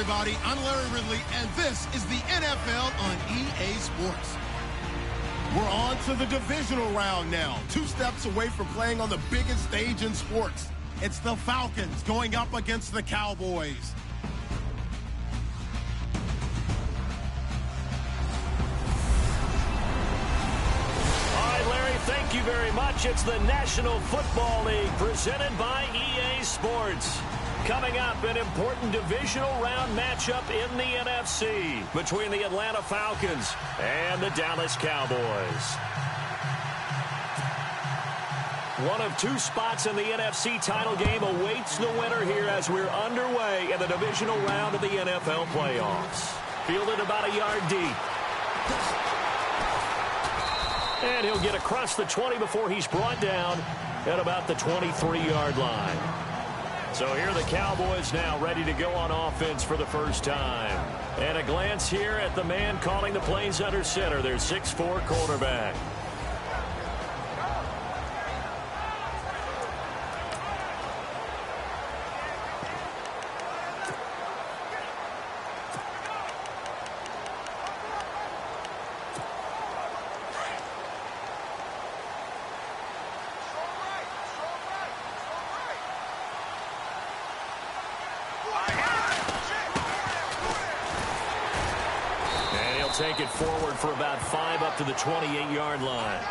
everybody. I'm Larry Ridley, and this is the NFL on EA Sports. We're on to the divisional round now. 2 steps away from playing on the biggest stage in sports. It's the Falcons going up against the Cowboys. Thank you very much. It's the National Football League presented by EA Sports. Coming up, an important divisional round matchup in the NFC between the Atlanta Falcons and the Dallas Cowboys. One of 2 spots in the NFC title game awaits the winner here as we're underway in the divisional round of the NFL playoffs. Fielded about a yard deep. And he'll get across the 20 before he's brought down at about the 23-yard line. So here are the Cowboys now ready to go on offense for the first time. And a glance here at the man calling the plays under center, their 6'4" quarterback. Take it forward for about 5 up to the 28-yard line.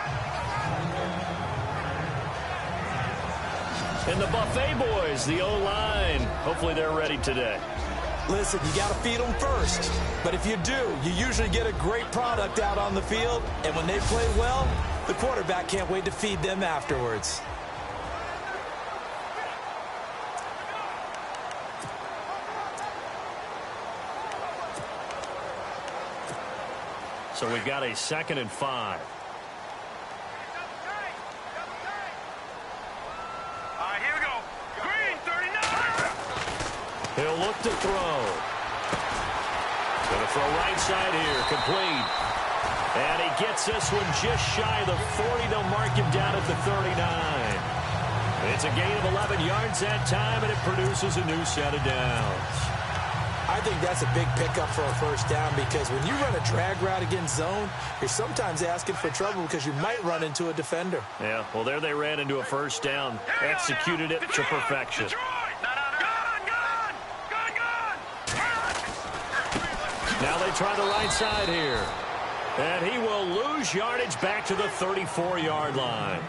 And the Buffet boys, the O-line, hopefully they're ready today. Listen, you got to feed them first. But if you do, you usually get a great product out on the field. And when they play well, the quarterback can't wait to feed them afterwards. So we've got a 2nd and 5. Here we go. Green, 39. He'll look to throw. Going to throw right side here. Complete. And he gets this one just shy of the 40. They'll mark him down at the 39. It's a gain of 11 yards that time, and it produces a new set of downs. I think that's a big pickup for a first down because when you run a drag route against zone, you're sometimes asking for trouble because you might run into a defender. Yeah, well, there they ran into a first down. Executed it to perfection. Now they try the right side here. And he will lose yardage back to the 34-yard line.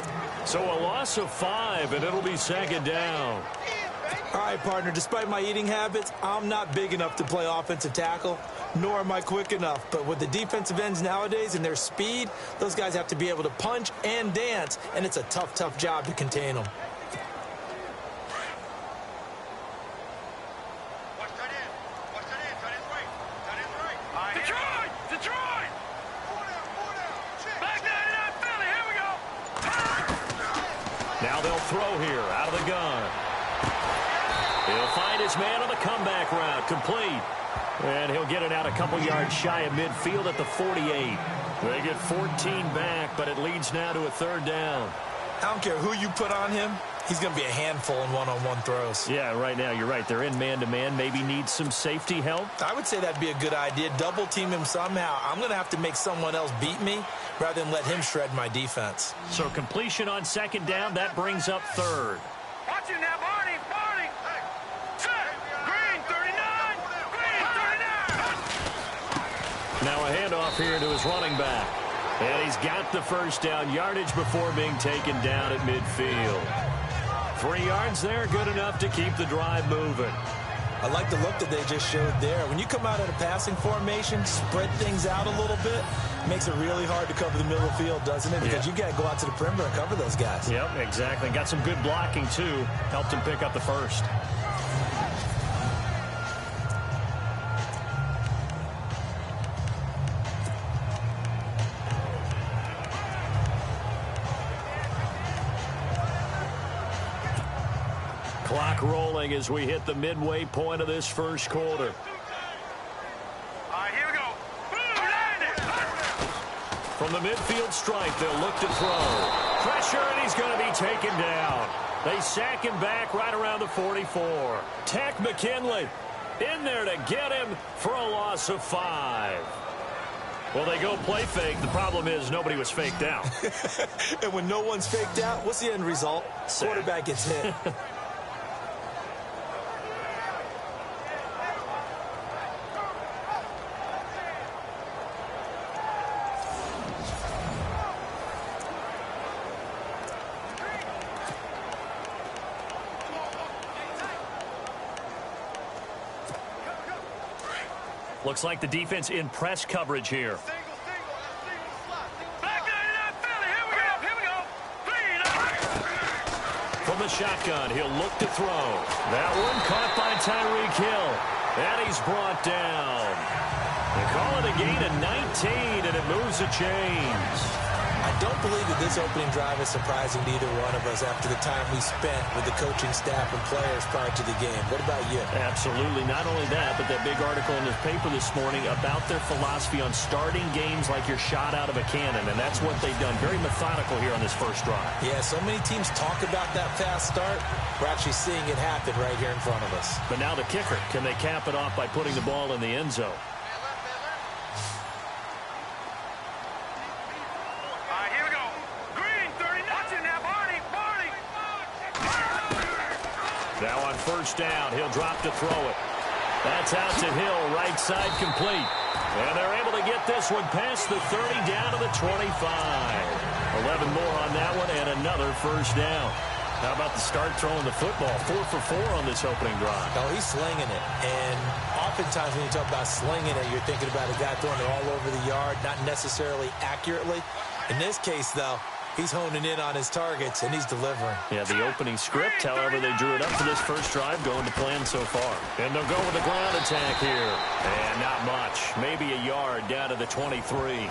So a loss of 5, and it'll be 2nd down. All right, partner, despite my eating habits, I'm not big enough to play offensive tackle, nor am I quick enough. But with the defensive ends nowadays and their speed, those guys have to be able to punch and dance, and it's a tough, tough job to contain them. Detroit! Back down to that Philly. Here we go. Now they'll throw here out of the gun. He'll find his man on the comeback route. Complete. And he'll get it out a couple yards shy of midfield at the 48. They get 14 back, but it leads now to a 3rd down. I don't care who you put on him. He's going to be a handful in one-on-one throws. Yeah, right now, you're right. They're in man-to-man. Maybe need some safety help. I would say that'd be a good idea. Double team him somehow. I'm going to have to make someone else beat me rather than let him shred my defense. So completion on 2nd down. That brings up 3rd. Watch him now, Barney. Green, 39. Green, 39. Now a handoff here to his running back. And he's got the first down yardage before being taken down at midfield. 3 yards there, good enough to keep the drive moving. I like the look that they just showed there. When you come out in a passing formation, spread things out a little bit, it makes it really hard to cover the middle of the field, doesn't it? Because you got to go out to the perimeter and cover those guys. Yep, exactly. Got some good blocking, too. Helped him pick up the first. Clock rolling as we hit the midway point of this first quarter. Here we go. From the midfield stripe, they'll look to throw. Pressure, and he's going to be taken down. They sack him back right around the 44. Tech McKinley. In there to get him for a loss of 5. Well, they go play fake. The problem is nobody was faked out. And when no one's faked out, what's the end result? Quarterback gets hit. Looks like the defense in press coverage here. From the shotgun, he'll look to throw. That one caught by Tyreek Hill. And he's brought down. They call it a gain of 19, and it moves the chains. I don't believe that this opening drive is surprising to either one of us after the time we spent with the coaching staff and players prior to the game. What about you? Absolutely. Not only that, but that big article in the paper this morning about their philosophy on starting games like you're shot out of a cannon, and that's what they've done. Very methodical here on this first drive. Yeah, so many teams talk about that fast start. We're actually seeing it happen right here in front of us. But now the kicker. Can they cap it off by putting the ball in the end zone? Now on first down, he'll drop to throw it. That's out to Hill, right side complete. And they're able to get this one past the 30 down to the 25. 11 more on that one and another first down. How about the start throwing the football? 4 for 4 on this opening drive. No, he's slinging it. And oftentimes when you talk about slinging it, you're thinking about a guy throwing it all over the yard, not necessarily accurately. In this case, though, he's honing in on his targets, and he's delivering. Yeah, the opening script, however, they drew it up for this first drive, going to plan so far. And they'll go with the ground attack here. And not much. Maybe a yard down to the 23.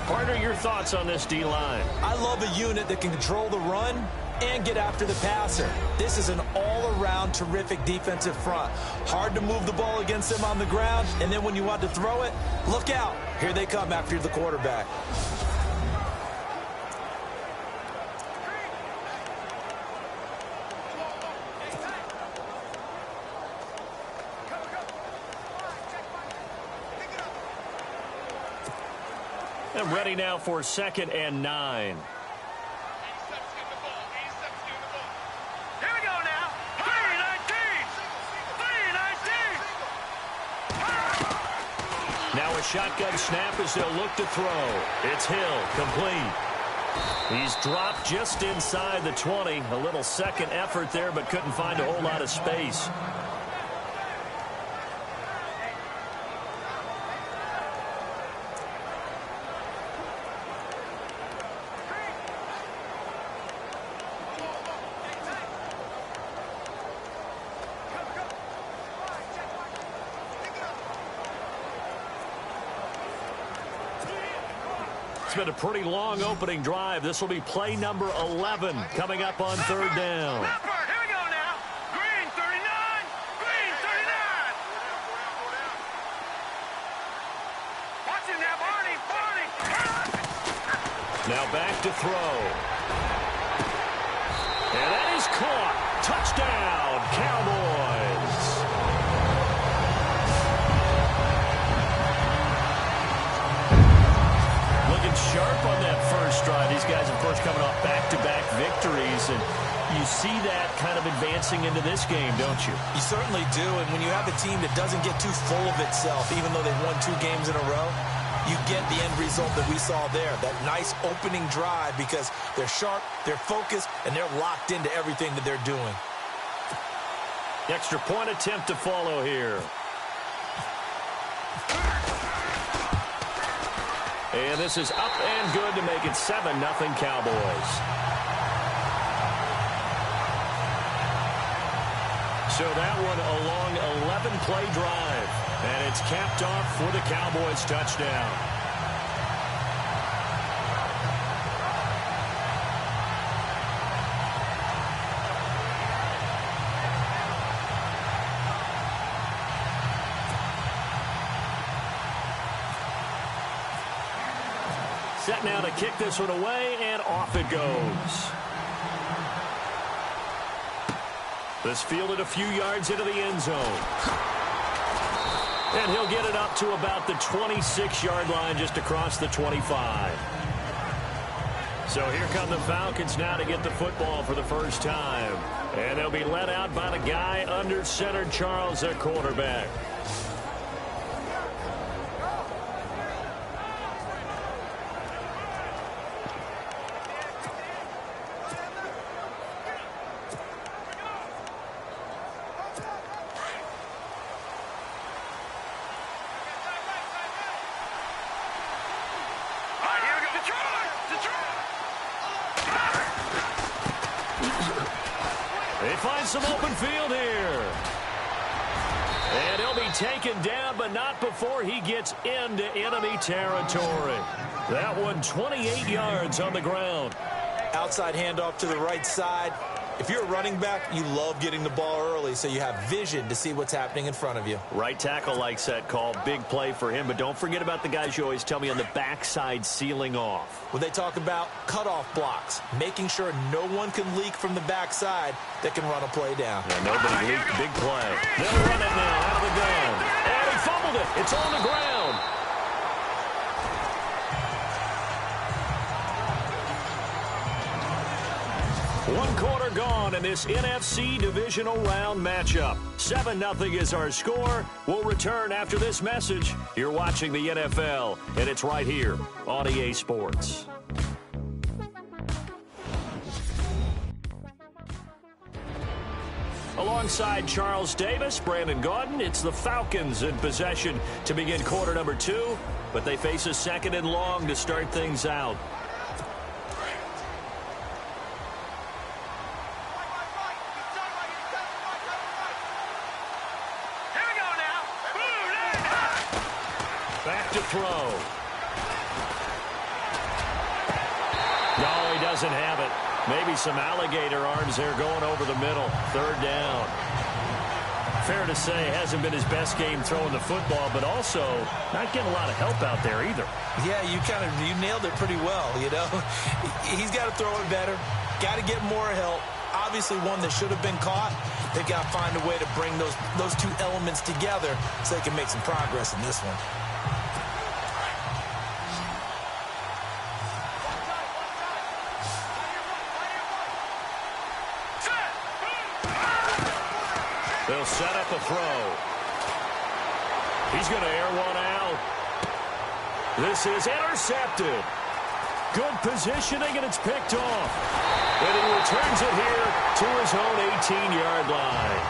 Partner, your thoughts on this D-line? I love a unit that can control the run and get after the passer. This is an all-around terrific defensive front. Hard to move the ball against them on the ground, and then when you want to throw it, look out. Here they come after the quarterback. And ready now for 2nd and 9. Now a shotgun snap as they'll look to throw. It's Hill, complete. He's dropped just inside the 20. A little second effort there, but couldn't find a whole lot of space. It's been a pretty long opening drive. This will be play number 11 coming up on 3rd down. Here we go now. Green 39. Green 39. Watch him now, Barney. Now back to throw. And that is caught. Touchdown, Cowboys. Sharp on that first drive. These guys, of course, coming off back-to-back victories, and you see that kind of advancing into this game, don't you? You certainly do, and when you have a team that doesn't get too full of itself, even though they've won 2 games in a row, you get the end result that we saw there, that nice opening drive, because they're sharp, they're focused, and they're locked into everything that they're doing. The extra point attempt to follow here. And this is up and good to make it 7-0 Cowboys. So that one a long 11-play drive. And it's capped off for the Cowboys touchdown. Set now to kick this one away, and off it goes. This fielded a few yards into the end zone. And he'll get it up to about the 26-yard line, just across the 25. So here come the Falcons now to get the football for the first time. And they'll be led out by the guy under center, Charles, at quarterback. They find some open field here. And he'll be taken down, but not before he gets into enemy territory. That one 28 yards on the ground. Outside handoff to the right side. If you're a running back, you love getting the ball early so you have vision to see what's happening in front of you. Right tackle likes that call. Big play for him, but don't forget about the guys you always tell me on the backside sealing off. When they talk about cutoff blocks, making sure no one can leak from the backside that can run a play down. Yeah, nobody leaked. Big play. They'll run it now out of the gun. And he fumbled it. It's on the ground. One quarter gone in this NFC Divisional Round matchup. 7-0 is our score. We'll return after this message. You're watching the NFL, and it's right here on EA Sports. Alongside Charles Davis, Brandon Gaudin, it's the Falcons in possession to begin quarter number 2, but they face a second and long to start things out. Back to throw. No, he doesn't have it. Maybe some alligator arms there going over the middle. Third down. Fair to say, hasn't been his best game throwing the football, but also not getting a lot of help out there either. Yeah, you nailed it pretty well, you know. He's got to throw it better. Got to get more help. Obviously one that should have been caught. They've got to find a way to bring those two elements together so they can make some progress in this one. They'll set up a throw. He's going to air one out. This is intercepted. Good positioning, and it's picked off. And he returns it here to his own 18-yard line.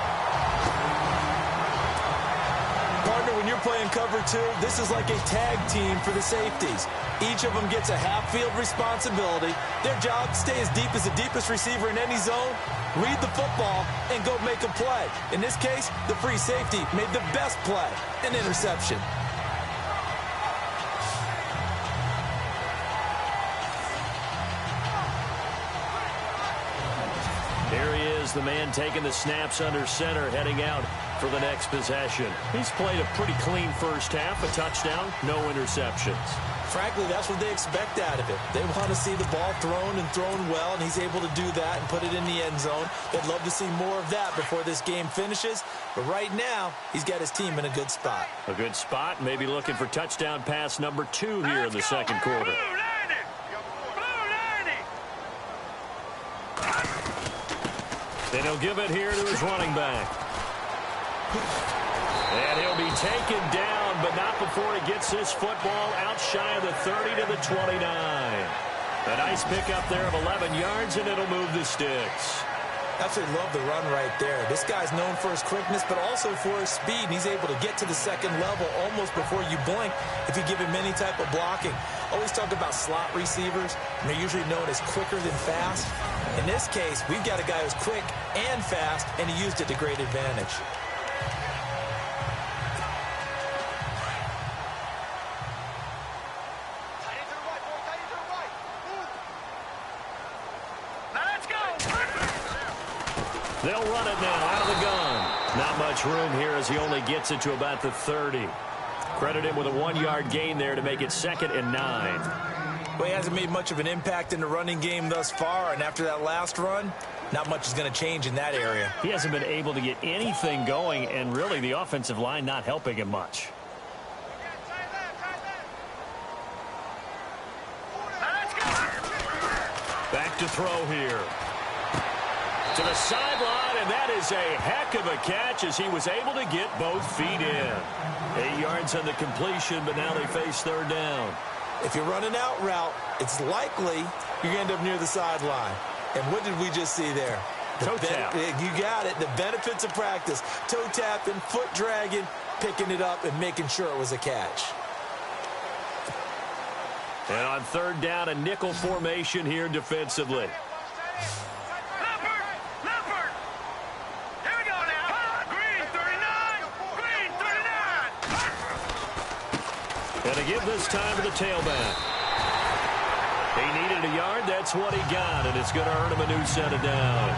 Partner, when you're playing cover 2, this is like a tag team for the safeties. Each of them gets a half-field responsibility. Their job, stay as deep as the deepest receiver in any zone, read the football, and go make a play. In this case, the free safety made the best play, an interception. Here he is, the man taking the snaps under center, heading out for the next possession. He's played a pretty clean first half, a touchdown, no interceptions. Frankly, that's what they expect out of it. They want to see the ball thrown and thrown well, and he's able to do that and put it in the end zone. They'd love to see more of that before this game finishes. But right now, he's got his team in a good spot. A good spot, maybe looking for touchdown pass number 2 here in the second quarter. Then he'll give it here to his running back. And he'll be taken down, but not before he gets his football out shy of the 30 to the 29. A nice pickup there of 11 yards, and it'll move the sticks. Absolutely love the run right there. This guy's known for his quickness, but also for his speed. And he's able to get to the second level almost before you blink if you give him any type of blocking. Always talk about slot receivers, and they're usually known as quicker than fast. In this case, we've got a guy who's quick and fast, and he used it to great advantage. They'll run it now out of the gun. Not much room here as he only gets it to about the 30. Credit him with a 1-yard gain there to make it 2nd and 9. Well, he hasn't made much of an impact in the running game thus far, and after that last run, not much is going to change in that area. He hasn't been able to get anything going, and really the offensive line not helping him much. Back to throw here. To the sideline, and that is a heck of a catch as he was able to get both feet in. 8 yards on the completion, but now they face third down. If you're running out route, it's likely you're going to end up near the sideline. And what did we just see there? Toe tap. You got it. The benefits of practice. Toe tapping, foot dragging, picking it up, and making sure it was a catch. And on third down, a nickel formation here defensively. Here we go now. Green 39. Green 39. And to give this time to the tailback. He needed a yard. That's what he got, and it's going to earn him a new set of downs.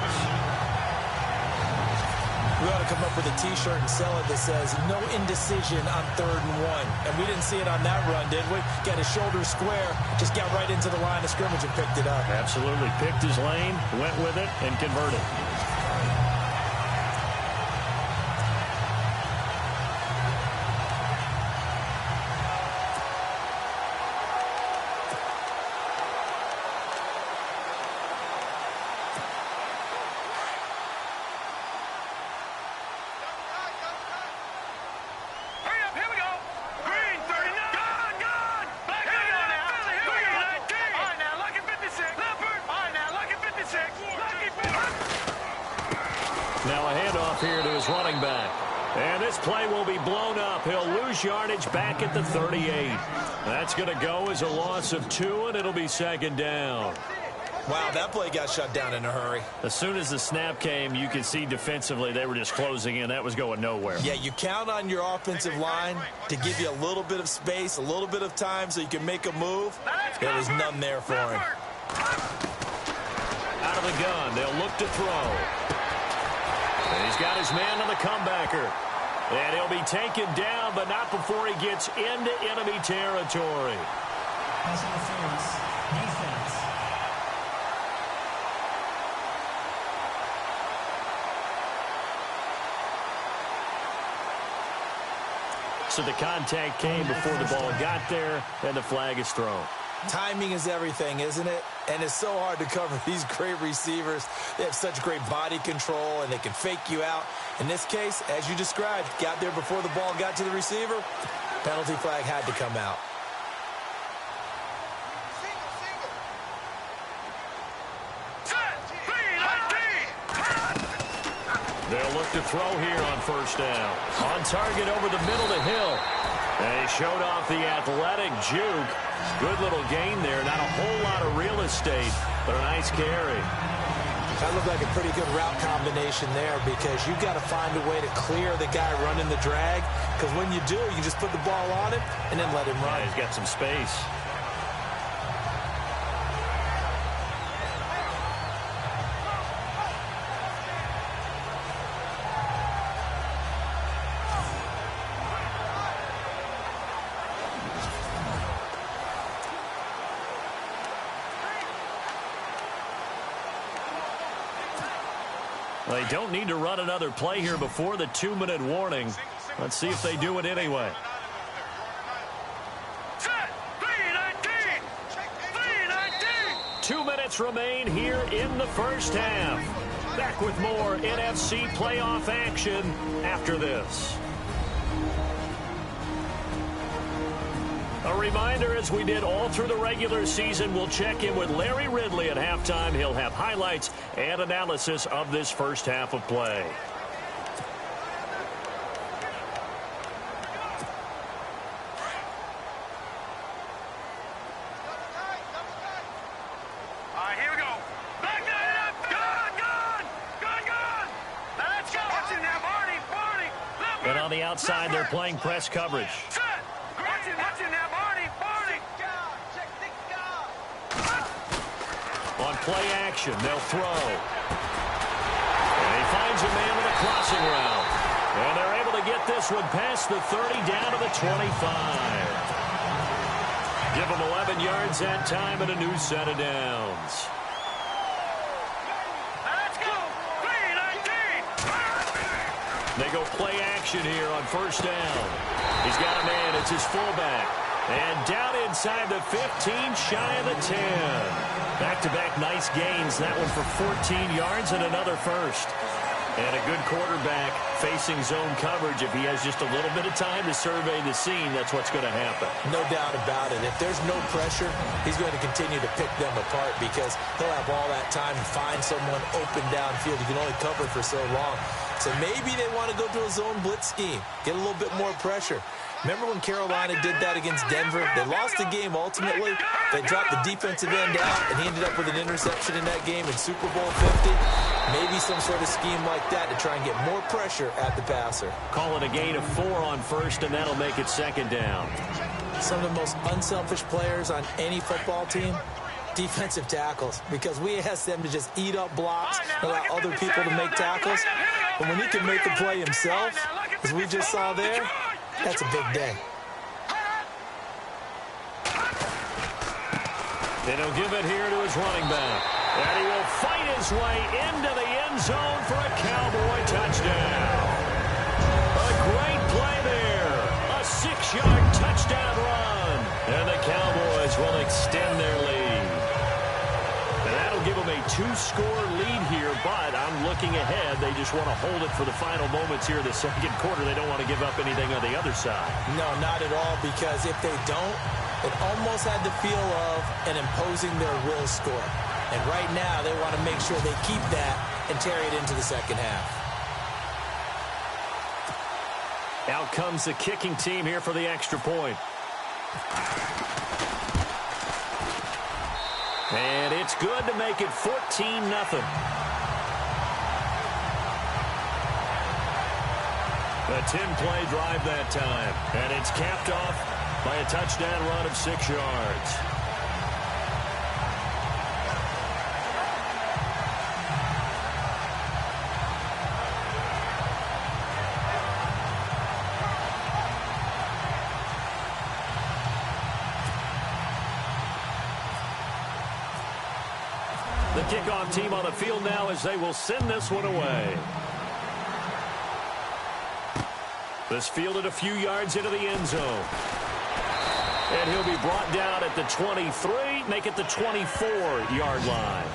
We ought to come up with a T-shirt and sell it that says, no indecision on 3rd and 1. And we didn't see it on that run, did we? Got his shoulders square, just got right into the line of scrimmage and picked it up. Absolutely. Picked his lane, went with it, and converted. Now a handoff here to his running back. And this play will be blown up. He'll lose yardage back at the 38. That's going to go as a loss of 2, and it'll be second down. Wow, that play got shut down in a hurry. As soon as the snap came, you could see defensively they were just closing in. That was going nowhere. Yeah, you count on your offensive line to give you a little bit of space, a little bit of time so you can make a move. There was none there for him. Out of the gun, they'll look to throw. And he's got his man on the comebacker. And he'll be taken down, but not before he gets into enemy territory. Pass interference. Defense. So the contact came before the ball got there, and the flag is thrown. Timing is everything, isn't it? And it's so hard to cover these great receivers. They have such great body control, and they can fake you out. In this case, as you described, got there before the ball got to the receiver. Penalty flag had to come out. They'll look to throw here on first down. On target over the middle to Hill. And he showed off the athletic juke. Good little gain there. Not a whole lot of real estate, but a nice carry. That looked like a pretty good route combination there because you've got to find a way to clear the guy running the drag. Because when you do, you just put the ball on him and then let him run. Yeah, he's got some space. They don't need to run another play here before the 2-minute warning. Let's see if they do it anyway. 2 minutes remain here in the first half. Back with more NFC playoff action after this. A reminder, as we did all through the regular season, we'll check in with Larry Ridley at halftime. He'll have highlights and analysis of this first half of play. All right, here we go. Back it up. Gone. Let's go. Watch it now, Barney. And on the outside, they're playing press coverage. Watch it now, Barney. On play action, they'll throw. And he finds a man with a crossing route. And they're able to get this one past the 30 down to the 25. Give them 11 yards that time and a new set of downs. Let's go. 3-19. They go play action here on first down. He's got a man. It's his fullback. And down inside the 15, shy of the 10. Back-to-back nice gains. That one for 14 yards and another first. And a good quarterback facing zone coverage. If he has just a little bit of time to survey the scene, that's what's going to happen. No doubt about it. If there's no pressure, he's going to continue to pick them apart because he'll have all that time to find someone open downfield. He can only cover for so long. So maybe they want to go to a zone blitz scheme, get a little bit more pressure. Remember when Carolina did that against Denver? They lost the game ultimately. They dropped the defensive end out, and he ended up with an interception in that game in Super Bowl 50. Maybe some sort of scheme like that to try and get more pressure at the passer. Call it a gain of 4 on first, and that'll make it second down. Some of the most unselfish players on any football team, defensive tackles, because we ask them to just eat up blocks, allow other people to make tackles. But when he can make a play himself, as we just saw there, that's a big day. Then he'll give it here to his running back. And he will fight his way into the end zone for a Cowboy touchdown. A great play there. A 6-yard touchdown run. And the Cowboys will extend their lead. And that'll give them a 2-score lead here, but I'm looking ahead. They just want to hold it for the final moments here in the second quarter. They don't want to give up anything on the other side. No, not at all, because if they don't, it almost had the feel of an imposing their will score. And right now, they want to make sure they keep that and carry it into the second half. Out comes the kicking team here for the extra point. And it's good to make it 14-0. A 10-play drive that time. And it's capped off by a touchdown run of 6 yards. The kickoff team on the field now as they will send this one away. This fielded a few yards into the end zone. And he'll be brought down at the 23, make it the 24-yard line.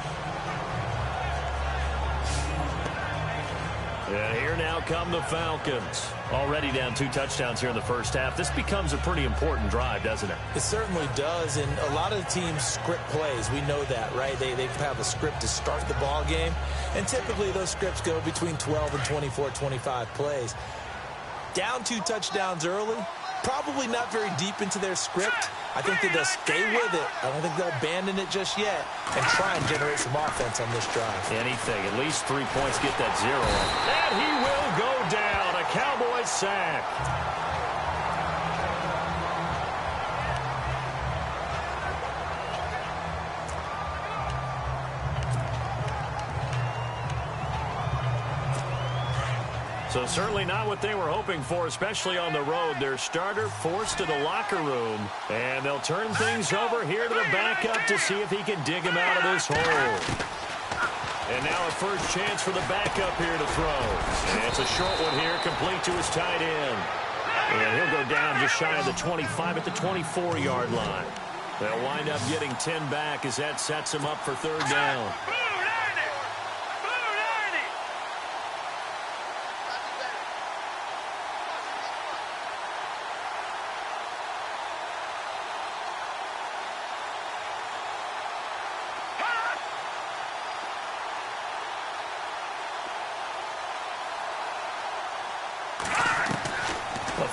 And here now come the Falcons. Already down 2 touchdowns here in the first half. This becomes a pretty important drive, doesn't it? It certainly does, and a lot of teams script plays. We know that, right? They have a script to start the ball game, and typically those scripts go between 12 and 24, 25 plays. Down 2 touchdowns early, probably not very deep into their script. I think that they'll stay with it. I don't think they'll abandon it just yet and try and generate some offense on this drive. Anything, at least 3 points, get that 0. And he will go down. A Cowboys sack. So certainly not what they were hoping for, especially on the road. Their starter forced to the locker room, and they'll turn things over here to the backup to see if he can dig him out of this hole. And now a first chance for the backup here to throw. And it's a short one here, complete to his tight end. And he'll go down just shy of the 25 at the 24-yard line. They'll wind up getting 10 back as that sets him up for third down.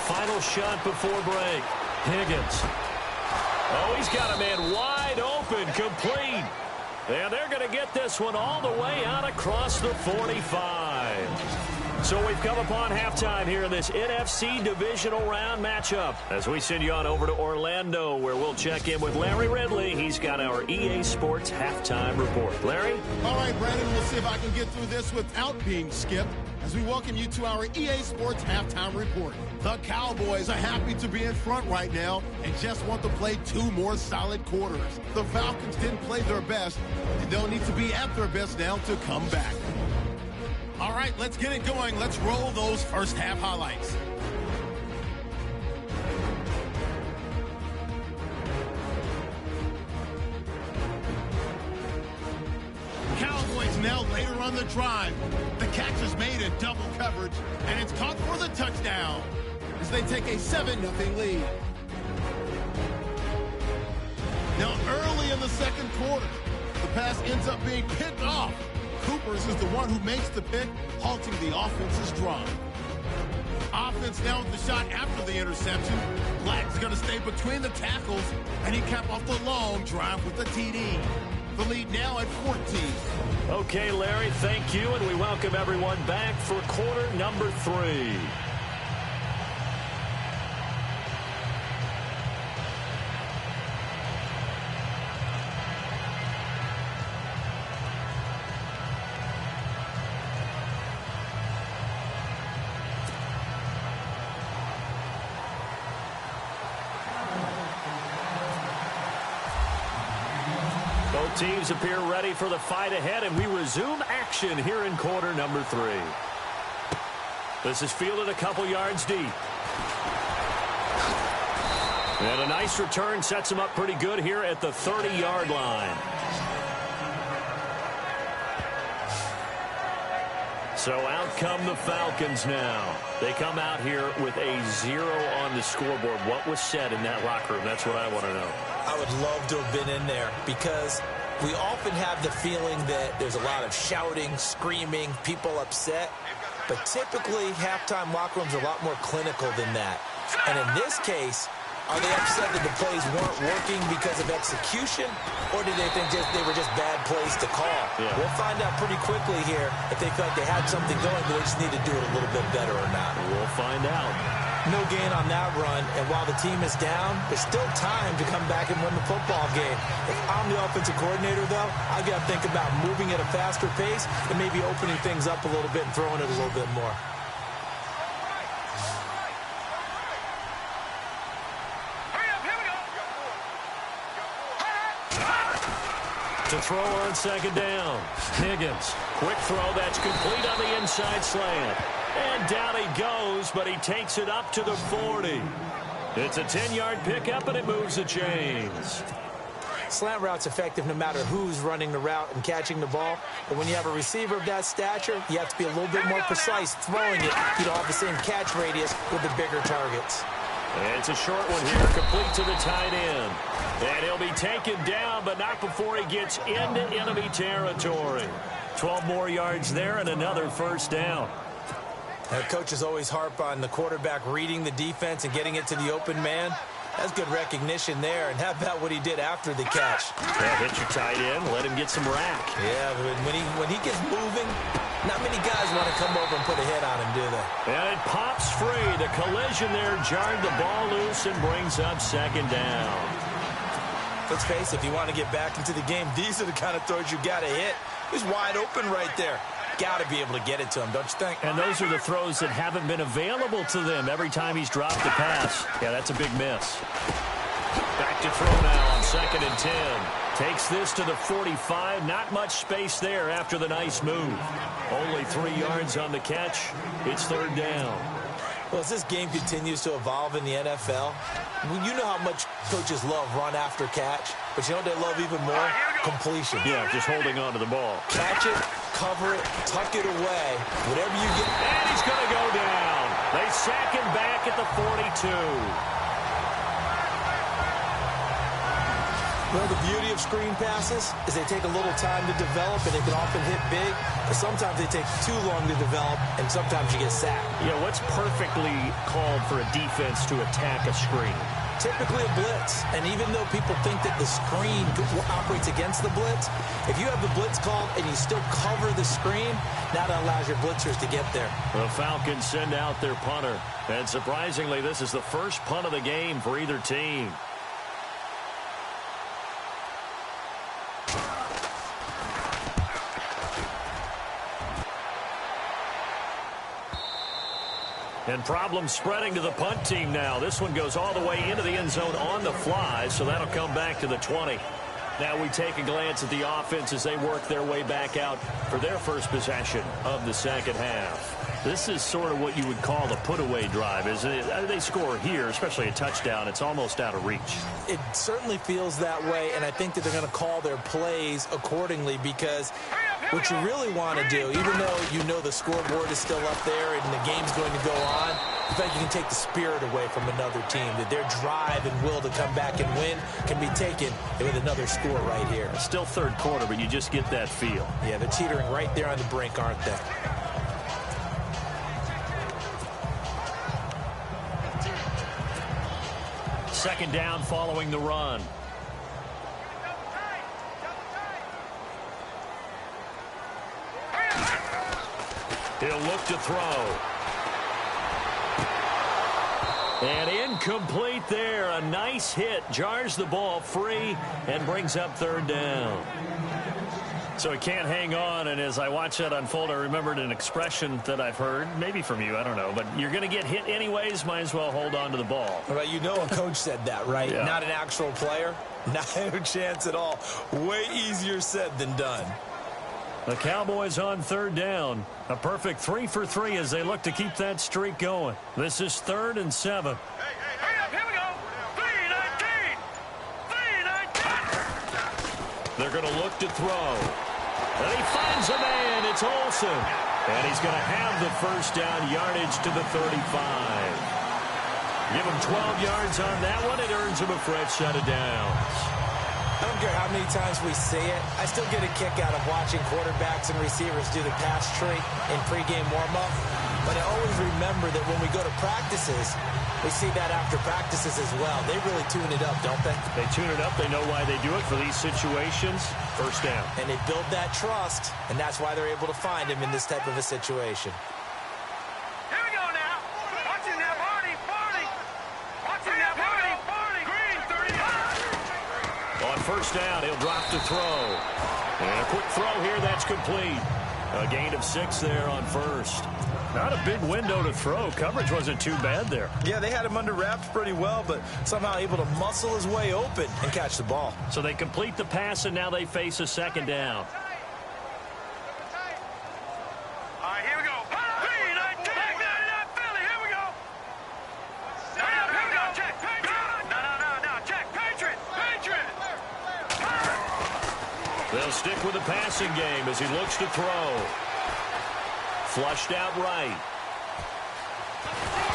Final shot before break. Higgins. Oh, he's got a man wide open, complete. And they're going to get this one all the way out across the 45. So we've come upon halftime here in this NFC Divisional Round matchup as we send you on over to Orlando, where we'll check in with Larry Ridley. He's got our EA Sports halftime report. Larry? All right, Brandon, we'll see if I can get through this without being skipped as we welcome you to our EA Sports halftime report. The Cowboys are happy to be in front right now and just want to play 2 more solid quarters. The Falcons didn't play their best, and they'll need to be at their best now to come back. All right, let's get it going. Let's roll those first half highlights. Cowboys now later on the drive. The catch is made in double coverage, and it's caught for the touchdown as they take a 7-0 lead. Now early in the second quarter, the pass ends up being picked off. Coopers is the one who makes the pick, halting the offense's drive. Offense now with the shot after the interception. Black's going to stay between the tackles, and he capped off the long drive with the TD. The lead now at 14. Okay, Larry, thank you, and we welcome everyone back for quarter number 3. Both teams appear ready for the fight ahead, and we resume action here in quarter number 3. This is fielded a couple yards deep. And a nice return sets him up pretty good here at the 30-yard line. So out come the Falcons now. They come out here with a 0 on the scoreboard. What was said in that locker room? That's what I want to know. I would love to have been in there because we often have the feeling that there's a lot of shouting, screaming, people upset. But typically, halftime locker rooms are a lot more clinical than that. And in this case, are they upset that the plays weren't working because of execution, or did they think they were just bad plays to call? Yeah. We'll find out pretty quickly here if they felt like they had something going, but they just need to do it a little bit better or not. We'll find out. No gain on that run, and while the team is down, there's still time to come back and win the football game. If I'm the offensive coordinator, though, I've got to think about moving at a faster pace and maybe opening things up a little bit and throwing it a little bit more. To throw on second down. Higgins. Quick throw that's complete on the inside slant. And down he goes, but he takes it up to the 40. It's a 10-yard pickup, and it moves the chains. Slant route's effective no matter who's running the route and catching the ball. But when you have a receiver of that stature, you have to be a little bit more precise throwing it. You don't have the same catch radius with the bigger targets. And it's a short one here, complete to the tight end. And he'll be taken down, but not before he gets into enemy territory. 12 more yards there and another first down. Coaches always harp on the quarterback reading the defense and getting it to the open man. That's good recognition there. And how about what he did after the catch? Yeah, hit your tight end, let him get some rack. Yeah, but when he gets moving, not many guys want to come over and put a hit on him, do they? And it pops free. The collision there jarred the ball loose and brings up second down. Let's face it, if you want to get back into the game, these are the kind of throws you got to hit. He's wide open right there. Got to be able to get it to him, don't you think? And those are the throws that haven't been available to them every time he's dropped the pass. Yeah, that's a big miss. Back to throw now on 2nd and 10. Takes this to the 45. Not much space there after the nice move. Only 3 yards on the catch. It's 3rd down. Well, as this game continues to evolve in the NFL, you know how much coaches love run after catch, but you know what they love even more? Completion. Yeah, just holding on to the ball. Catch it, cover it, tuck it away, whatever you get. And he's going to go down. They sack him back at the 42. Well, the beauty of screen passes is they take a little time to develop, and they can often hit big, but sometimes they take too long to develop, and sometimes you get sacked. Yeah, what's perfectly called for a defense to attack a screen? typically a blitz. And even though people think that the screen operates against the blitz, if you have the blitz called and you still cover the screen, that allows your blitzers to get there. The Falcons send out their punter. And surprisingly, this is the first punt of the game for either team. And problems spreading to the punt team now. This one goes all the way into the end zone on the fly, so that'll come back to the 20. Now we take a glance at the offense as they work their way back out for their first possession of the second half. This is sort of what you would call the put-away drive, isn't it? They score here, especially a touchdown. It's almost out of reach. It certainly feels that way, and I think that they're going to call their plays accordingly because what you really want to do, even though you know the scoreboard is still up there and the game's going to go on, I think you can take the spirit away from another team, that their drive and will to come back and win can be taken with another score right here. It's still third quarter, but you just get that feel. Yeah, they're teetering right there on the brink, aren't they? Second down following the run. He'll look to throw. And incomplete there. A nice hit. Jars the ball free and brings up third down. So he can't hang on, and as I watch that unfold, I remembered an expression that I've heard, maybe from you, I don't know, but you're going to get hit anyways, might as well hold on to the ball. Well, you know a coach said that, right? Yeah. Not an actual player. Not a chance at all. Way easier said than done. The Cowboys on third down. A perfect 3 for 3 as they look to keep that streak going. This is 3rd and 7. Here we go. 3-19. They're going to look to throw. And he finds a man. It's Olsen. And he's going to have the first down, yardage to the 35. Give him 12 yards on that one. It earns him a fresh set of downs. I don't care how many times we say it, I still get a kick out of watching quarterbacks and receivers do the pass tree in pregame warm-up. But I always remember that when we go to practices, we see that after practices as well. They really tune it up, don't they? They tune it up. They know why they do it for these situations. First down. And they build that trust, and that's why they're able to find him in this type of a situation. Here we go now. Watch it now, Barney. Watch it now, Barney. Green, 35. On first down, he'll drop to throw. And a quick throw here, that's complete. A gain of 6 there on first. Not a big window to throw. Coverage wasn't too bad there. Yeah, they had him under wraps pretty well, but somehow able to muscle his way open and catch the ball. So they complete the pass, and now they face a second down. All right, here we go. 3-19. Philly, here we go. Here we go. Check. No. Check. Patriot. They'll stick with the passing game as he looks to throw. Flushed out right.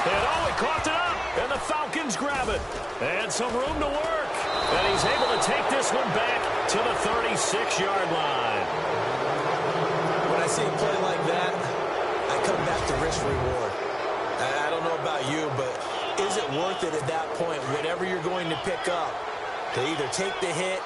And he coughed it up, and the Falcons grab it. And some room to work. And he's able to take this one back to the 36-yard line. When I see a play like that, I come back to risk reward. I don't know about you, but is it worth it at that point, whatever you're going to pick up, to either take the hit,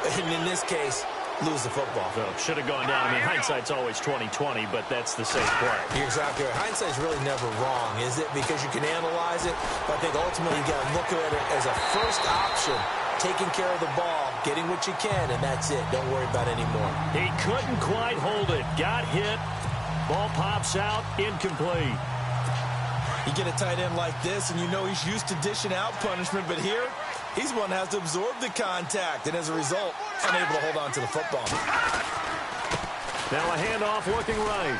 and in this case, lose the football? So should have gone down. I mean, hindsight's always 20/20, but that's the safe play. You're exactly right. Hindsight's really never wrong, is it? Because you can analyze it, but I think ultimately you got to look at it as a first option, taking care of the ball, getting what you can, and that's it. Don't worry about it anymore. He couldn't quite hold it. Got hit. Ball pops out. Incomplete. You get a tight end like this, and you know he's used to dishing out punishment, but here, he's one that has to absorb the contact, and as a result, unable to hold on to the football. Now a handoff looking right.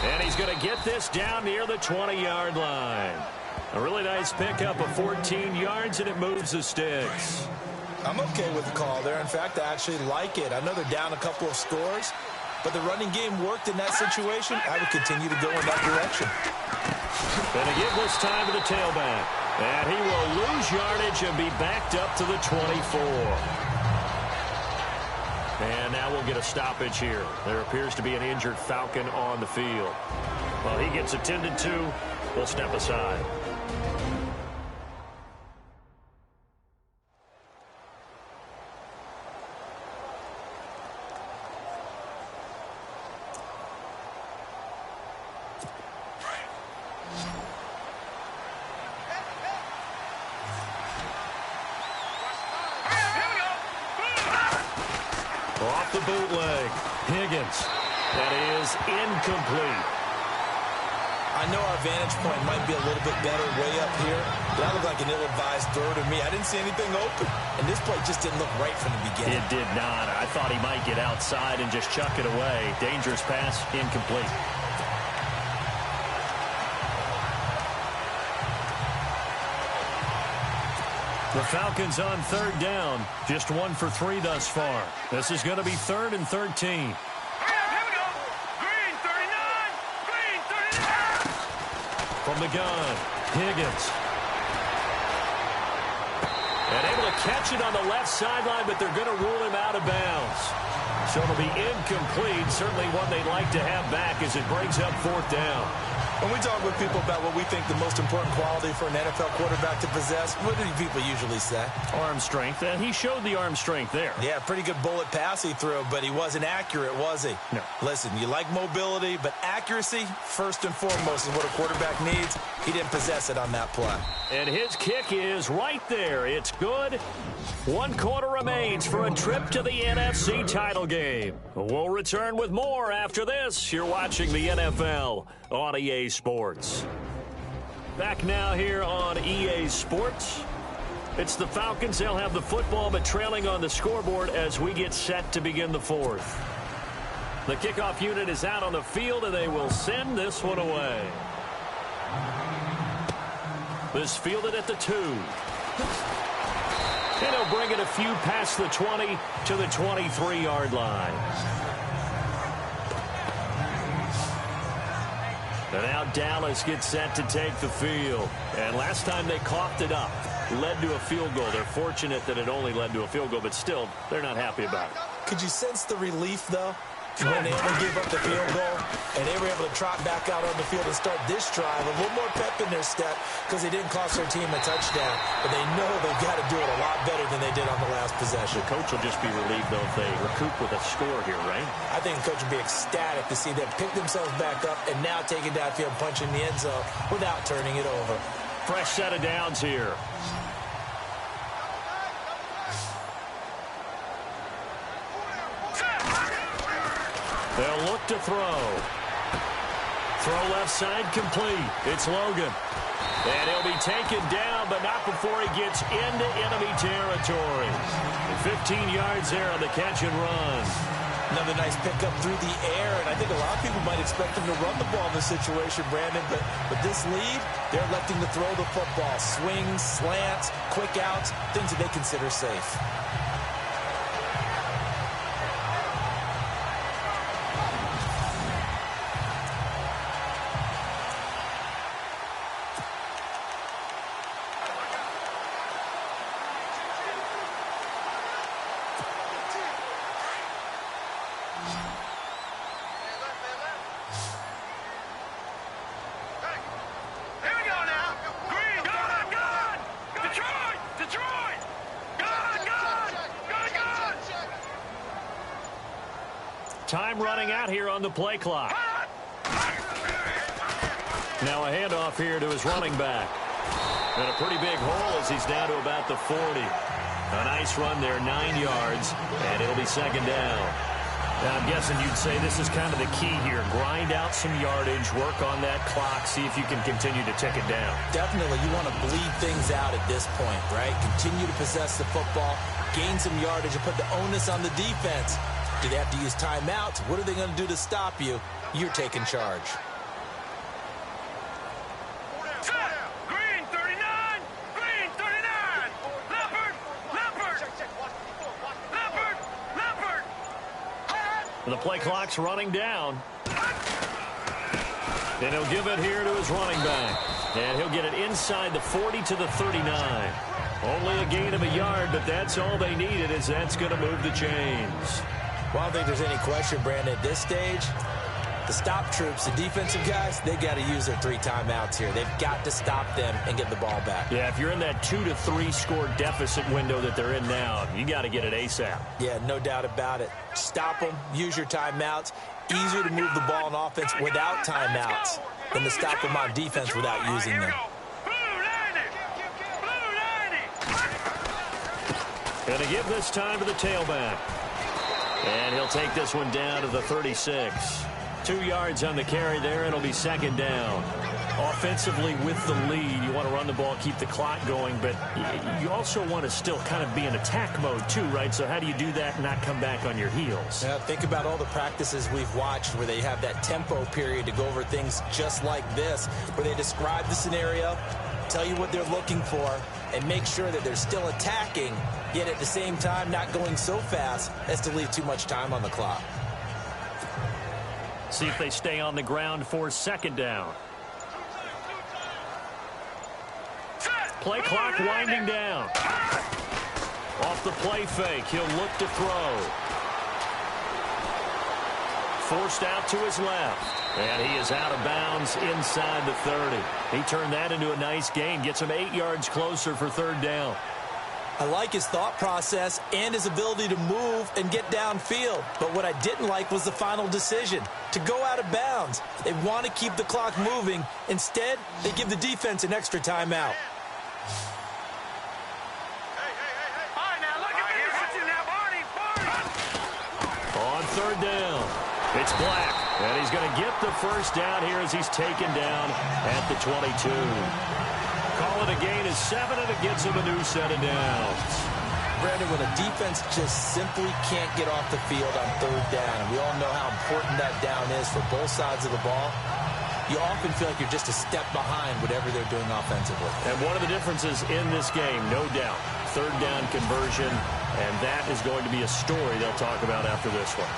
And he's going to get this down near the 20-yard line. A really nice pickup of 14 yards, and it moves the sticks. I'm okay with the call there. In fact, I actually like it. I know they're down a couple of scores, but the running game worked in that situation. I would continue to go in that direction. Going to give this time to the tailback. And he will lose yardage and be backed up to the 24. And now we'll get a stoppage here. There appears to be an injured Falcon on the field. While he gets attended to, we'll step aside. Off the bootleg. Higgins. That is incomplete. I know our vantage point might be a little bit better way up here, but that looked like an ill-advised throw to me. I didn't see anything open, and this play just didn't look right from the beginning. It did not. I thought he might get outside and just chuck it away. Dangerous pass, incomplete. The Falcons on third down. Just 1 for 3 thus far. This is going to be 3rd and 13. From the gun, Higgins. And able to catch it on the left sideline, but they're going to rule him out of bounds. So it'll be incomplete. Certainly one they'd like to have back as it brings up 4th down. When we talk with people about what we think the most important quality for an NFL quarterback to possess, what do people usually say? Arm strength, and he showed the arm strength there. Yeah, pretty good bullet pass he threw, but he wasn't accurate, was he? No. Listen, you like mobility, but accuracy, first and foremost, is what a quarterback needs. He didn't possess it on that play. And his kick is right there. It's good. 1 quarter remains for a trip to the NFC title game. We'll return with more after this. You're watching the NFL on EA Sports. Back now here on EA Sports. It's the Falcons. They'll have the football, but trailing on the scoreboard as we get set to begin the 4th. The kickoff unit is out on the field, and they will send this one away. This fielded at the 2. And he'll bring it a few past the 20 to the 23-yard line. And now Dallas gets set to take the field. And last time they coughed it up, led to a field goal. They're fortunate that it only led to a field goal, but still, they're not happy about it. Could you sense the relief, though? When they gave up the field goal, and they were able to trot back out on the field and start this drive, a little more pep in their step because they didn't cost their team a touchdown. But they know they've got to do it a lot better than they did on the last possession. The coach will just be relieved, though, if they recoup with a score here, right? I think the coach will be ecstatic to see them pick themselves back up and now take it downfield, punching the end zone without turning it over. Fresh set of downs here. They'll look to throw. Throw left side complete. It's Logan. And he'll be taken down, but not before he gets into enemy territory. 15 yards there on the catch and run. Another nice pickup through the air, and I think a lot of people might expect him to run the ball in this situation, Brandon, but with this lead, they're electing to throw the football. Swings, slants, quick outs, things that they consider safe. Time running out here on the play clock. Now a handoff here to his running back. And a pretty big hole as he's down to about the 40. A nice run there, 9 yards, and it'll be 2nd down. Now I'm guessing you'd say this is kind of the key here. Grind out some yardage, work on that clock, see if you can continue to tick it down. Definitely, you want to bleed things out at this point, right? Continue to possess the football, gain some yardage, and put the onus on the defense. Do they have to use timeouts? What are they going to do to stop you? You're taking charge. Green 39! Green 39! Leopard! Leopard! Leopard! Leopard! The play clock's running down. And he'll give it here to his running back. And he'll get it inside the 40 to the 39. Only a gain of a yard, but that's all they needed, as that's going to move the chains. Well, I don't think there's any question, Brandon, at this stage, the stop troops, the defensive guys, they got to use their 3 timeouts here. They've got to stop them and get the ball back. Yeah, if you're in that 2 to 3 score deficit window that they're in now, you got to get it ASAP. Yeah, no doubt about it. Stop them, use your timeouts. Easier to move the ball on offense without timeouts than to stop them on defense without using them. Going to give this time to the tailback. And he'll take this one down to the 36. 2 yards on the carry there. It'll be second down. Offensively with the lead, you want to run the ball, keep the clock going, but you also want to still kind of be in attack mode too, right? So how do you do that and not come back on your heels? Yeah, think about all the practices we've watched where they have that tempo period to go over things just like this, where they describe the scenario, tell you what they're looking for, and make sure that they're still attacking, yet at the same time not going so fast as to leave too much time on the clock. See if they stay on the ground for second down. Play clock winding down. Off the play fake, he'll look to throw. Forced out to his left. And he is out of bounds inside the 30. He turned that into a nice gain. Gets him 8 yards closer for third down. I like his thought process and his ability to move and get downfield. But what I didn't like was the final decision, to go out of bounds. They want to keep the clock moving. Instead, they give the defense an extra timeout. On third down, it's Black, and he's going to get the first down here as he's taken down at the 22. Call it a gain of 7, and it gets him a new set of downs. Brandon, when a defense just simply can't get off the field on third down, and we all know how important that down is for both sides of the ball, you often feel like you're just a step behind whatever they're doing offensively. And one of the differences in this game, no doubt, third down conversion, and that is going to be a story they'll talk about after this one.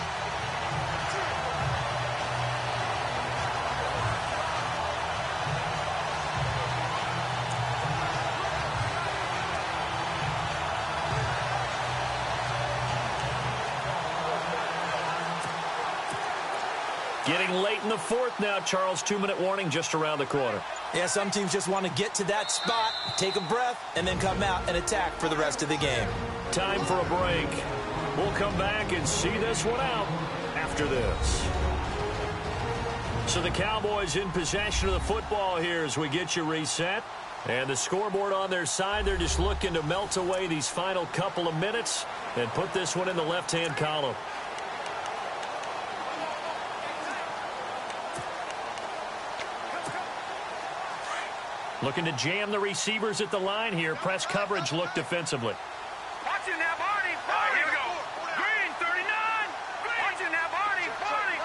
Getting late in the fourth now, Charles. 2-minute warning just around the corner. Yeah, some teams just want to get to that spot, take a breath, and then come out and attack for the rest of the game. Time for a break. We'll come back and see this one out after this. So the Cowboys in possession of the football here as we get you reset. And the scoreboard on their side, they're just looking to melt away these final couple of minutes and put this one in the left-hand column. Looking to jam the receivers at the line here. Press coverage look defensively. Watch it now, Barney. Here we go. Green, 39. Watch it now, Barney. Barney.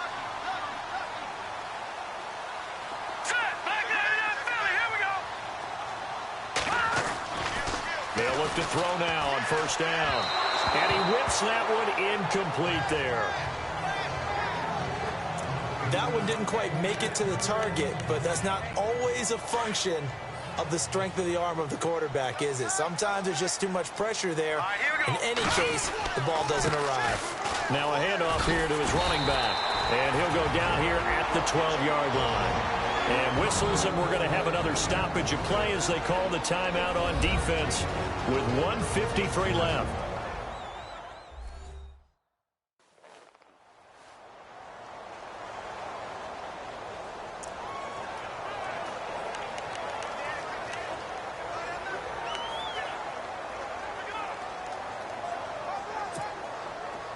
Set. Back 99, Philly. Here we go. They'll look to throw now on first down. And he whips that one incomplete there. That one didn't quite make it to the target, but that's not always a function of the strength of the arm of the quarterback, is it? Sometimes there's just too much pressure there. In any case, the ball doesn't arrive. Now a handoff here to his running back. And he'll go down here at the 12-yard line. And whistles, and we're going to have another stoppage of play as they call the timeout on defense with 1:53 left.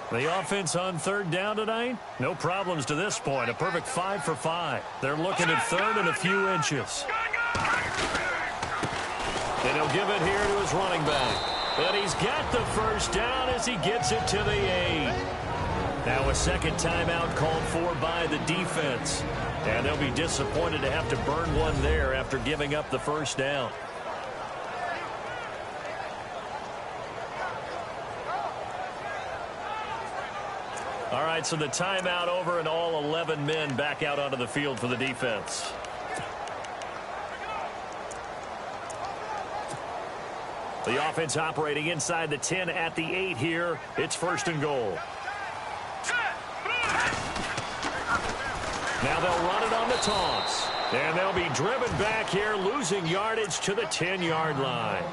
The offense on third down tonight, no problems to this point. A perfect 5 for 5. They're looking at third and a few inches. And he'll give it here to his running back. And he's got the first down as he gets it to the 8. Now a second timeout called for by the defense. And they'll be disappointed to have to burn one there after giving up the first down. All right, so the timeout over and all 11 men back out onto the field for the defense. The offense operating inside the 10 at the 8 here. It's first and goal. Now they'll run it on the toss. And they'll be driven back here, losing yardage to the 10-yard line.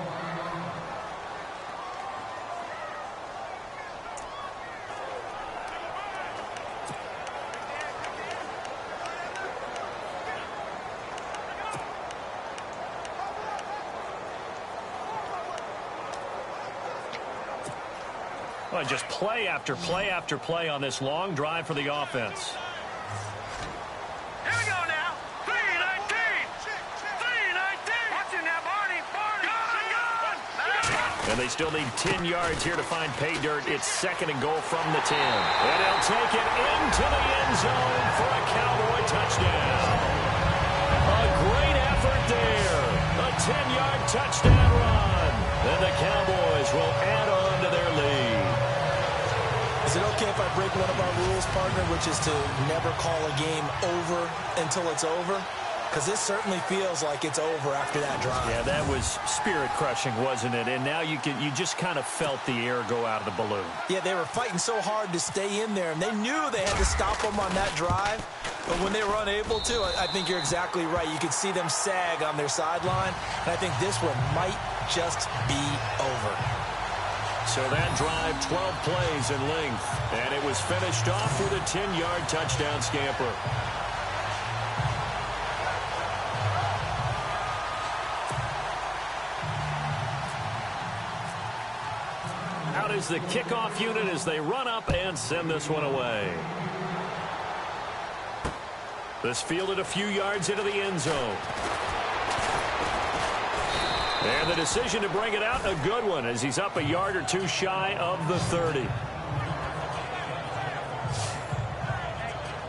Well, just play after play after play on this long drive for the offense. Here we go now. 3-19. 3-19. Watch it now, Barney. Gone. And they still need 10 yards here to find pay dirt. It's 2nd and goal from the 10. And he'll take it into the end zone for a Cowboy touchdown. A great effort there. A 10-yard touchdown run. And the Cowboys will add on to their lead. Is it okay if I break one of our rules, partner, which is to never call a game over until it's over? Because this certainly feels like it's over after that drive. Yeah, that was spirit-crushing, wasn't it? And now you just kind of felt the air go out of the balloon. Yeah, they were fighting so hard to stay in there, and they knew they had to stop them on that drive. But when they were unable to, I think you're exactly right. You could see them sag on their sideline, and I think this one might just be over. So that drive, 12 plays in length, and it was finished off with a 10-yard touchdown scamper. Out is the kickoff unit as they run up and send this one away. This fielded a few yards into the end zone. And the decision to bring it out, a good one, as he's up a yard or two shy of the 30.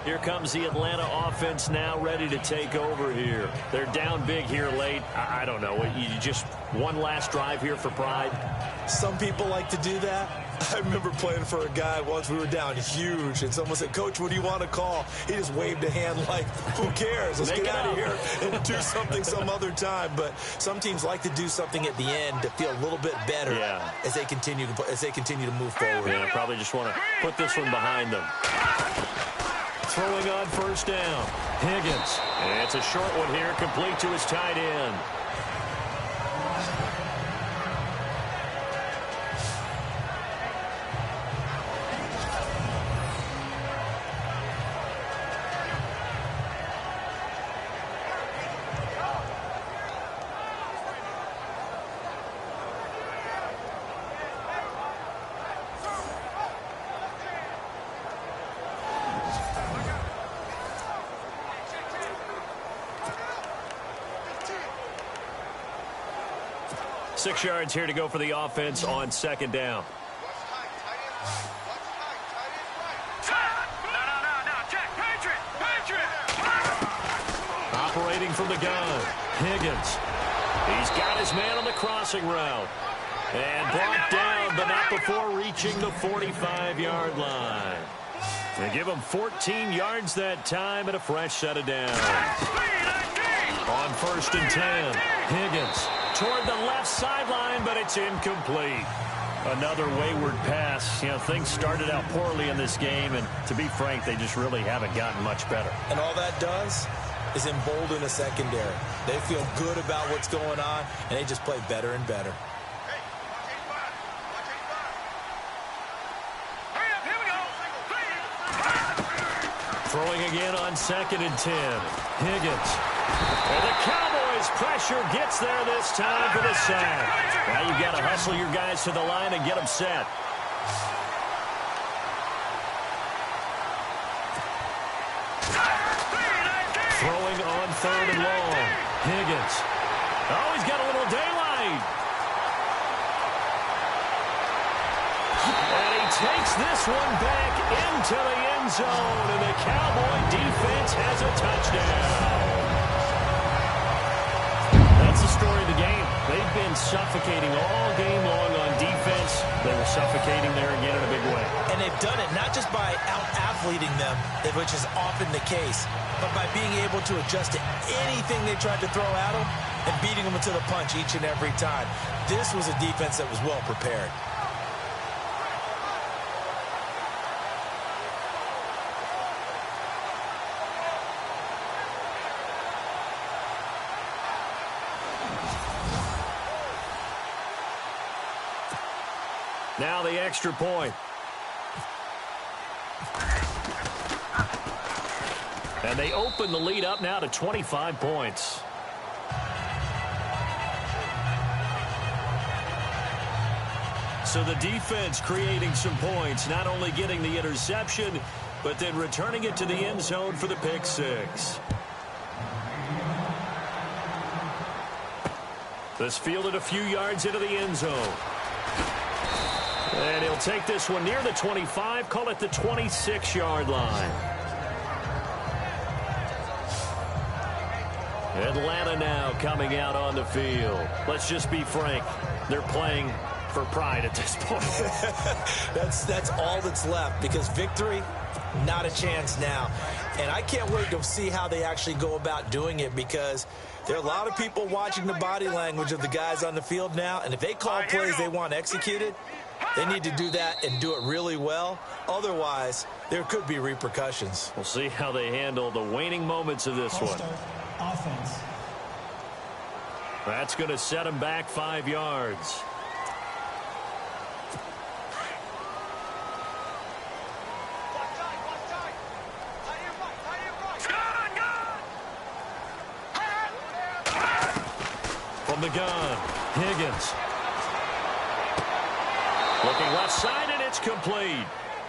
Here comes the Atlanta offense now ready to take over here. They're down big here late. I don't know. You just one last drive here for pride? Some people like to do that. I remember playing for a guy once. We were down huge, and someone said, "Coach, what do you want to call?" He just waved a hand like, who cares? Let's get out of here and do something some other time. But some teams like to do something at the end to feel a little bit better as they continue to move forward. Yeah, probably just want to put this one behind them. Throwing on first down. Higgins. And it's a short one here, complete to his tight end. Six yards here to go for the offense on second down. Operating from the gun, Higgins. He's got his man on the crossing route. And brought down, but not before reaching the 45-yard line. They give him 14 yards that time and a fresh set of downs. On 1st and 10, Higgins toward the left sideline, but it's incomplete. Another wayward pass. You know, things started out poorly in this game, and to be frank, they just really haven't gotten much better. And all that does is embolden a secondary. They feel good about what's going on, and they just play better and better. Throwing again on 2nd and 10. Higgins. And the Cowboys pressure gets there this time for the sack. Now you've got to hustle your guys to the line and get them set. Throwing on 3rd and long. Higgins. Oh, he's got a little daylight. And he takes this one back into the end zone, and the Cowboy defense has a touchdown. That's the story of the game. They've been suffocating all game long on defense. They were suffocating there again in a big way. And they've done it not just by out-athleting them, which is often the case, but by being able to adjust to anything they tried to throw at them and beating them to the punch each and every time. This was a defense that was well prepared. Now the extra point. And they open the lead up now to 25 points. So the defense creating some points, not only getting the interception, but then returning it to the end zone for the pick six. This fielded a few yards into the end zone. And he'll take this one near the 25, call it the 26-yard line. Atlanta now coming out on the field. Let's just be frank. They're playing for pride at this point. That's all that's left, because victory, not a chance now. And I can't wait to see how they actually go about doing it, because there are a lot of people watching the body language of the guys on the field now, and if they call plays they want executed, they need to do that and do it really well. Otherwise, there could be repercussions. We'll see how they handle the waning moments of this one. Offense. That's going to set him back 5 yards. From the gun, Higgins. Looking left side, and it's complete.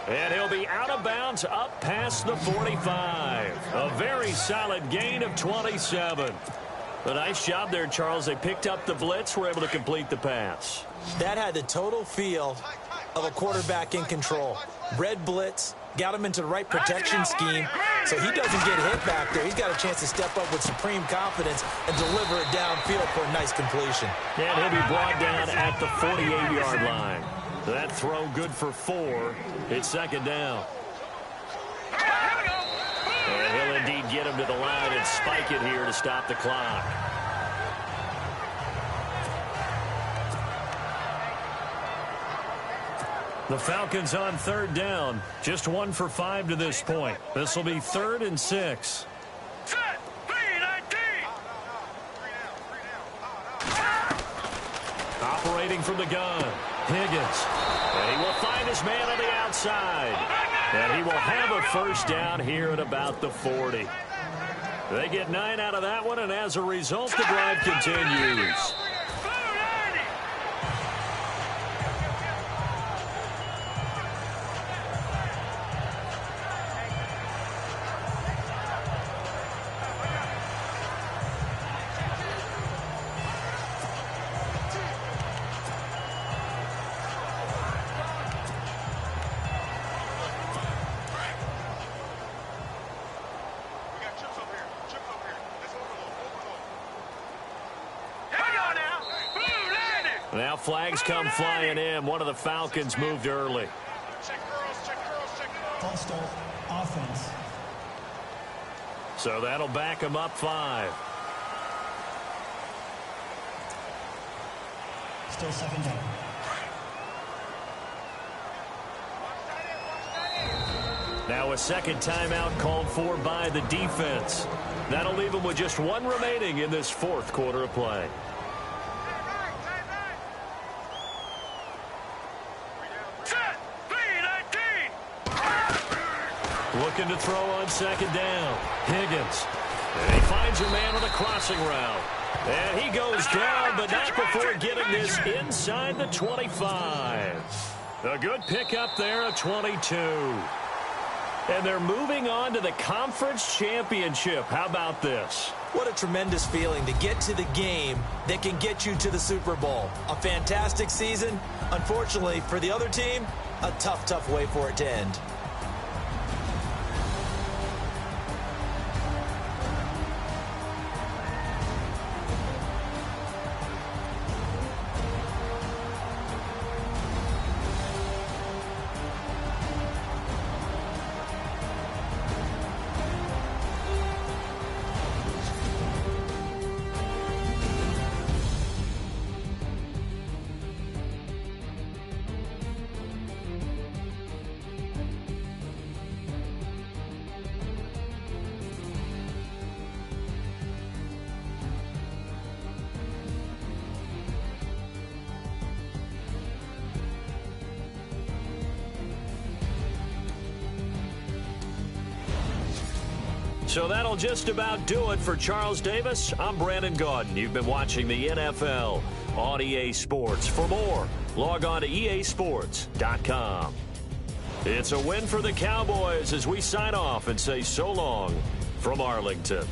And he'll be out of bounds up past the 45. A very solid gain of 27. A nice job there, Charles. They picked up the blitz, were able to complete the pass. That had the total feel of a quarterback in control. Red blitz, got him into the right protection scheme, so he doesn't get hit back there. He's got a chance to step up with supreme confidence and deliver it downfield for a nice completion. And he'll be brought down at the 48-yard line. That throw good for 4. It's second down. And he'll indeed get him to the line and spike it here to stop the clock. The Falcons on third down. Just 1 for 5 to this point. This will be 3rd and 6. Operating from the gun, Higgins. And he will find his man on the outside. And he will have a first down here at about the 40. They get 9 out of that one, and as a result, the drive continues. Now flags come flying in. One of the Falcons moved early. False start. Offense. So that'll back them up 5. Still second down. Now a second timeout called for by the defense. That'll leave them with just 1 remaining in this 4th quarter of play. Looking to throw on second down. Higgins. And he finds a man on a crossing route. And he goes down, but not before getting this inside the 25. A good pickup there at 22. And they're moving on to the conference championship. How about this? What a tremendous feeling to get to the game that can get you to the Super Bowl. A fantastic season. Unfortunately, for the other team, a tough way for it to end. So that'll just about do it for Charles Davis. I'm Brandon Gaudin. You've been watching the NFL on EA Sports. For more, log on to easports.com. It's a win for the Cowboys as we sign off and say so long from Arlington.